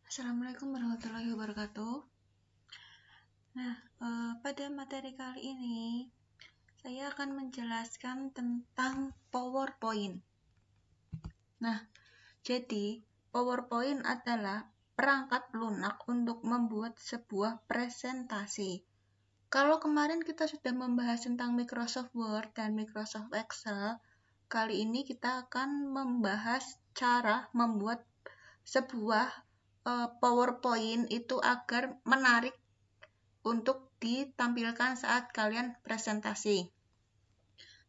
Assalamualaikum warahmatullahi wabarakatuh. Nah, pada materi kali ini saya akan menjelaskan tentang PowerPoint. Nah, jadi PowerPoint adalah perangkat lunak untuk membuat sebuah presentasi. Kalau kemarin kita sudah membahas tentang Microsoft Word dan Microsoft Excel, kali ini kita akan membahas cara membuat sebuah PowerPoint itu agar menarik untuk ditampilkan saat kalian presentasi.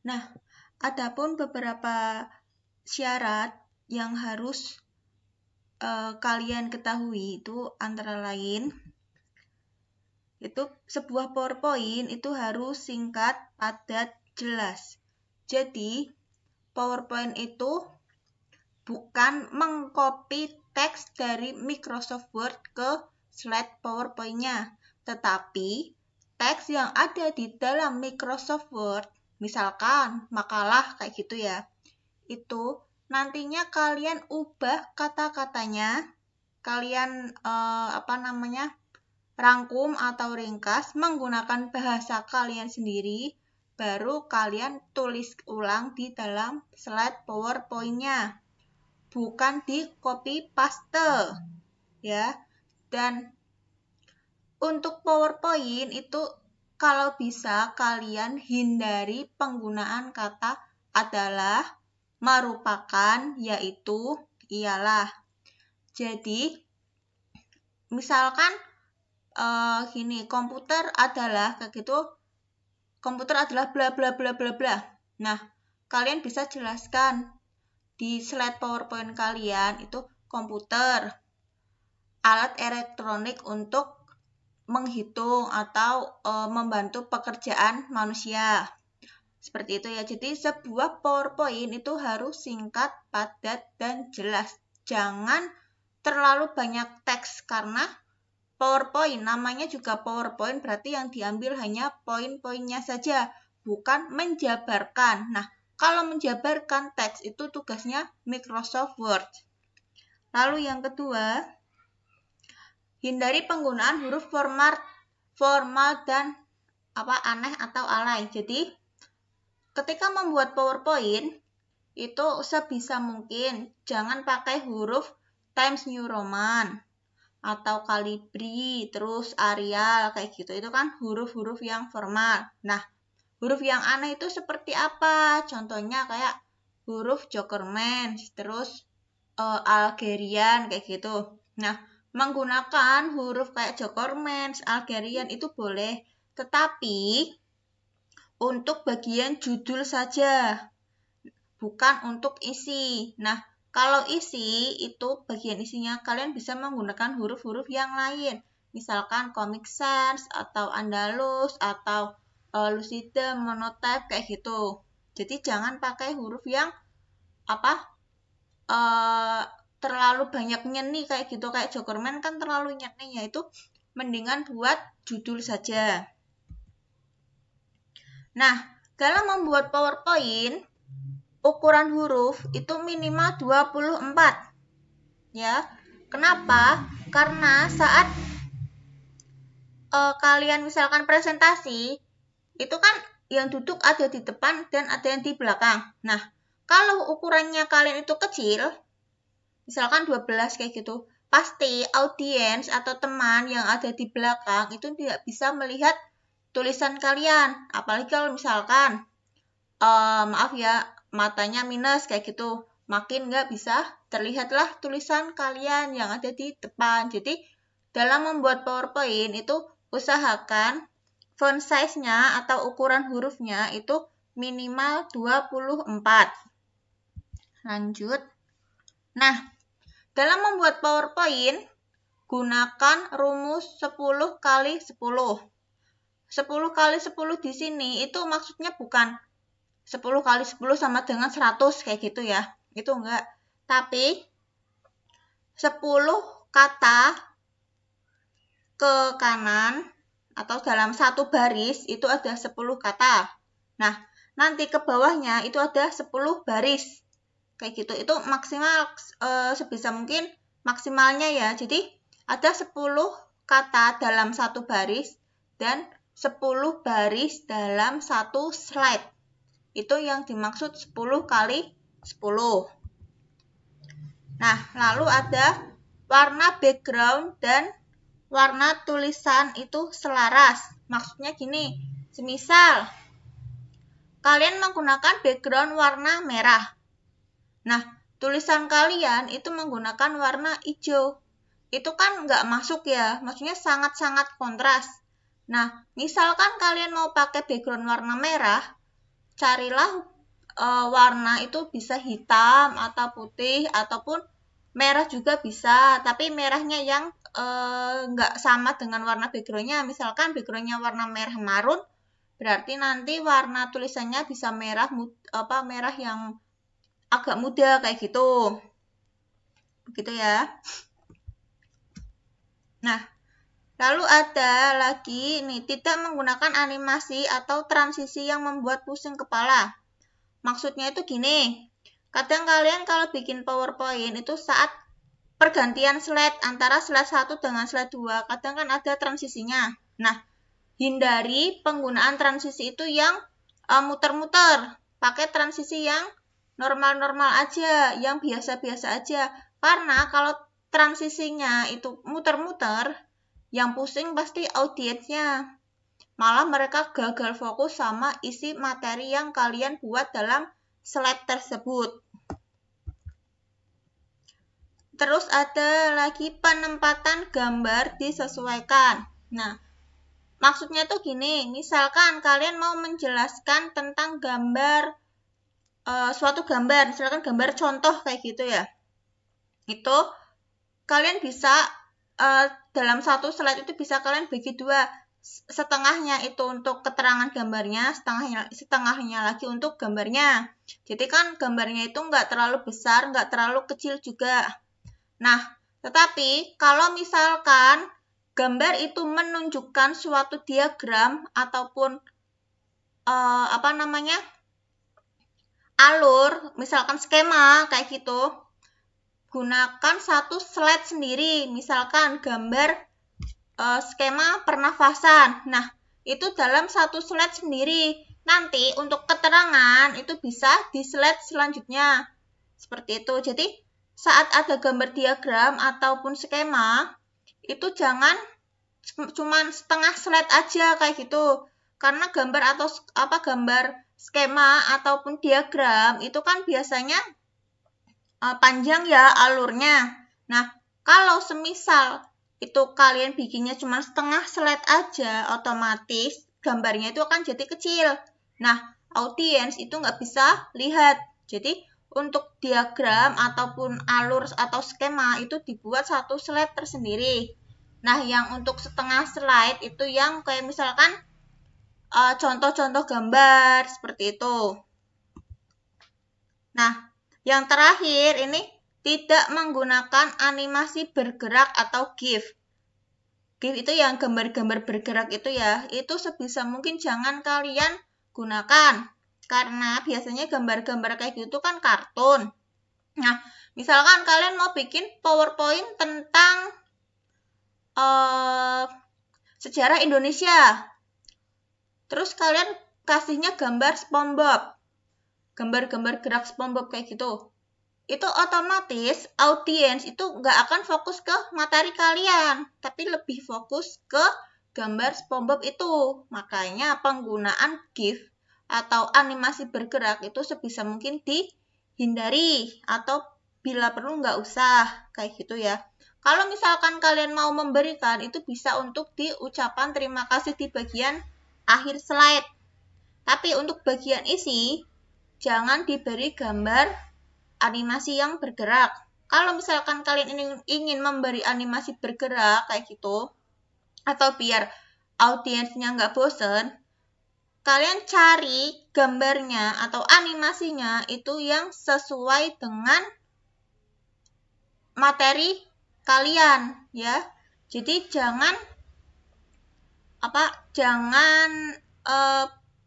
Nah, adapun beberapa syarat yang harus kalian ketahui itu antara lain itu sebuah PowerPoint itu harus singkat, padat, jelas. Jadi, PowerPoint itu bukan mengcopy teks dari Microsoft Word ke slide PowerPoint-nya, tetapi teks yang ada di dalam Microsoft Word, misalkan makalah kayak gitu ya, itu nantinya kalian ubah kata-katanya, kalian rangkum atau ringkas menggunakan bahasa kalian sendiri, baru kalian tulis ulang di dalam slide PowerPoint-nya. Bukan di copy paste ya. Dan untuk PowerPoint itu kalau bisa kalian hindari penggunaan kata adalah, merupakan, yaitu, ialah. Jadi misalkan komputer adalah kayak gitu, komputer adalah bla bla bla bla bla. Nah, kalian bisa jelaskan di slide PowerPoint kalian itu komputer, alat elektronik untuk menghitung atau membantu pekerjaan manusia. Seperti itu ya. Jadi sebuah PowerPoint itu harus singkat, padat, dan jelas. Jangan terlalu banyak teks karena PowerPoint namanya juga PowerPoint berarti yang diambil hanya poin-poinnya saja, bukan menjabarkan. Nah, kalau menjabarkan teks itu tugasnya Microsoft Word. Lalu yang kedua, hindari penggunaan huruf formal dan aneh atau alay. Jadi, ketika membuat PowerPoint, itu sebisa mungkin jangan pakai huruf Times New Roman atau Calibri, terus Arial, kayak gitu. Itu kan huruf-huruf yang formal. Nah, huruf yang aneh itu seperti apa? Contohnya kayak huruf Jokerman, terus Algerian, kayak gitu. Nah, menggunakan huruf kayak Jokerman, Algerian itu boleh, tetapi untuk bagian judul saja, bukan untuk isi. Nah, kalau isi itu bagian isinya kalian bisa menggunakan huruf-huruf yang lain. Misalkan Comic Sans atau Andalus atau Lucide, Monotype kayak gitu. Jadi jangan pakai huruf yang terlalu banyak nyeni kayak gitu, kayak Jokerman kan terlalu nyeni, yaitu mendingan buat judul saja. Nah, dalam membuat PowerPoint ukuran huruf itu minimal 24 ya. Kenapa? Karena saat kalian misalkan presentasi itu kan yang duduk ada di depan dan ada yang di belakang. Nah, kalau ukurannya kalian itu kecil, misalkan 12 kayak gitu, pasti audiens atau teman yang ada di belakang itu tidak bisa melihat tulisan kalian. Apalagi kalau misalkan maaf ya, matanya minus kayak gitu, makin nggak bisa terlihatlah tulisan kalian yang ada di depan. Jadi dalam membuat PowerPoint itu usahakan font size-nya atau ukuran hurufnya itu minimal 24. Lanjut. Nah, dalam membuat PowerPoint gunakan rumus 10 kali 10. 10 kali 10 di sini itu maksudnya bukan 10 kali 10 sama dengan 100 kayak gitu ya. Itu enggak. Tapi 10 kata ke kanan atau dalam satu baris itu ada 10 kata. Nah, nanti ke bawahnya itu ada 10 baris. Kayak gitu. Itu maksimal sebisa mungkin maksimalnya ya. Jadi ada 10 kata dalam satu baris dan 10 baris dalam satu slide. Itu yang dimaksud 10 kali 10. Nah, lalu ada warna background dan warna tulisan itu selaras. Maksudnya gini, semisal kalian menggunakan background warna merah. Nah, tulisan kalian itu menggunakan warna hijau. Itu kan nggak masuk ya, maksudnya sangat-sangat kontras. Nah, misalkan kalian mau pakai background warna merah, carilah warna itu bisa hitam atau putih ataupun merah juga bisa, tapi merahnya yang nggak sama dengan warna backgroundnya. Misalkan backgroundnya warna merah marun, berarti nanti warna tulisannya bisa merah merah yang agak muda kayak gitu. Begitu ya. Nah, lalu ada lagi nih, tidak menggunakan animasi atau transisi yang membuat pusing kepala. Maksudnya itu gini, kadang kalian kalau bikin PowerPoint itu saat pergantian slide antara slide 1 dengan slide 2, kadang kan ada transisinya. Nah, hindari penggunaan transisi itu yang muter-muter. Pakai transisi yang normal-normal aja, yang biasa-biasa aja. Karena kalau transisinya itu muter-muter, yang pusing pasti audiensnya. Malah mereka gagal fokus sama isi materi yang kalian buat dalam slide tersebut. Terus ada lagi penempatan gambar disesuaikan. Nah, maksudnya tuh gini, misalkan kalian mau menjelaskan tentang gambar, suatu gambar, misalkan gambar contoh kayak gitu ya. Itu kalian bisa dalam satu slide itu bisa kalian bagi dua. Setengahnya itu untuk keterangan gambarnya, setengahnya lagi untuk gambarnya. Jadi kan gambarnya itu nggak terlalu besar, nggak terlalu kecil juga. Nah, tetapi kalau misalkan gambar itu menunjukkan suatu diagram ataupun alur, misalkan skema kayak gitu, gunakan satu slide sendiri, misalkan gambar skema pernafasan. Nah, itu dalam satu slide sendiri. Nanti untuk keterangan itu bisa di slide selanjutnya. Seperti itu. Jadi, saat ada gambar diagram ataupun skema, itu jangan cuma setengah slide aja kayak gitu. Karena gambar atau gambar skema ataupun diagram itu kan biasanya panjang ya alurnya. Nah, kalau semisal itu kalian bikinnya cuma setengah slide aja, otomatis gambarnya itu akan jadi kecil. Nah, audiens itu nggak bisa lihat. Jadi, untuk diagram ataupun alur atau skema itu dibuat satu slide tersendiri. Nah, yang untuk setengah slide itu yang kayak misalkan contoh-contoh gambar seperti itu. Nah, yang terakhir ini tidak menggunakan animasi bergerak atau GIF. GIF itu yang gambar-gambar bergerak itu ya, itu sebisa mungkin jangan kalian gunakan. Karena biasanya gambar-gambar kayak gitu kan kartun. Nah, misalkan kalian mau bikin PowerPoint tentang sejarah Indonesia. Terus kalian kasihnya gambar SpongeBob. Gambar-gambar gerak SpongeBob kayak gitu. Itu otomatis audiens itu nggak akan fokus ke materi kalian, tapi lebih fokus ke gambar SpongeBob itu. Makanya penggunaan GIF atau animasi bergerak itu sebisa mungkin dihindari atau bila perlu nggak usah kayak gitu ya. Kalau misalkan kalian mau memberikan, itu bisa untuk di ucapan terima kasih di bagian akhir slide. Tapi untuk bagian isi, jangan diberi gambar animasi yang bergerak. Kalau misalkan kalian ingin memberi animasi bergerak kayak gitu, atau biar audiensnya nggak bosen, kalian cari gambarnya atau animasinya itu yang sesuai dengan materi kalian ya. Jadi jangan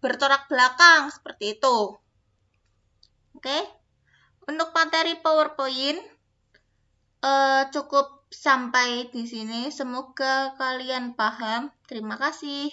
bertolak belakang seperti itu. Oke? Untuk materi PowerPoint cukup sampai di sini. Semoga kalian paham. Terima kasih.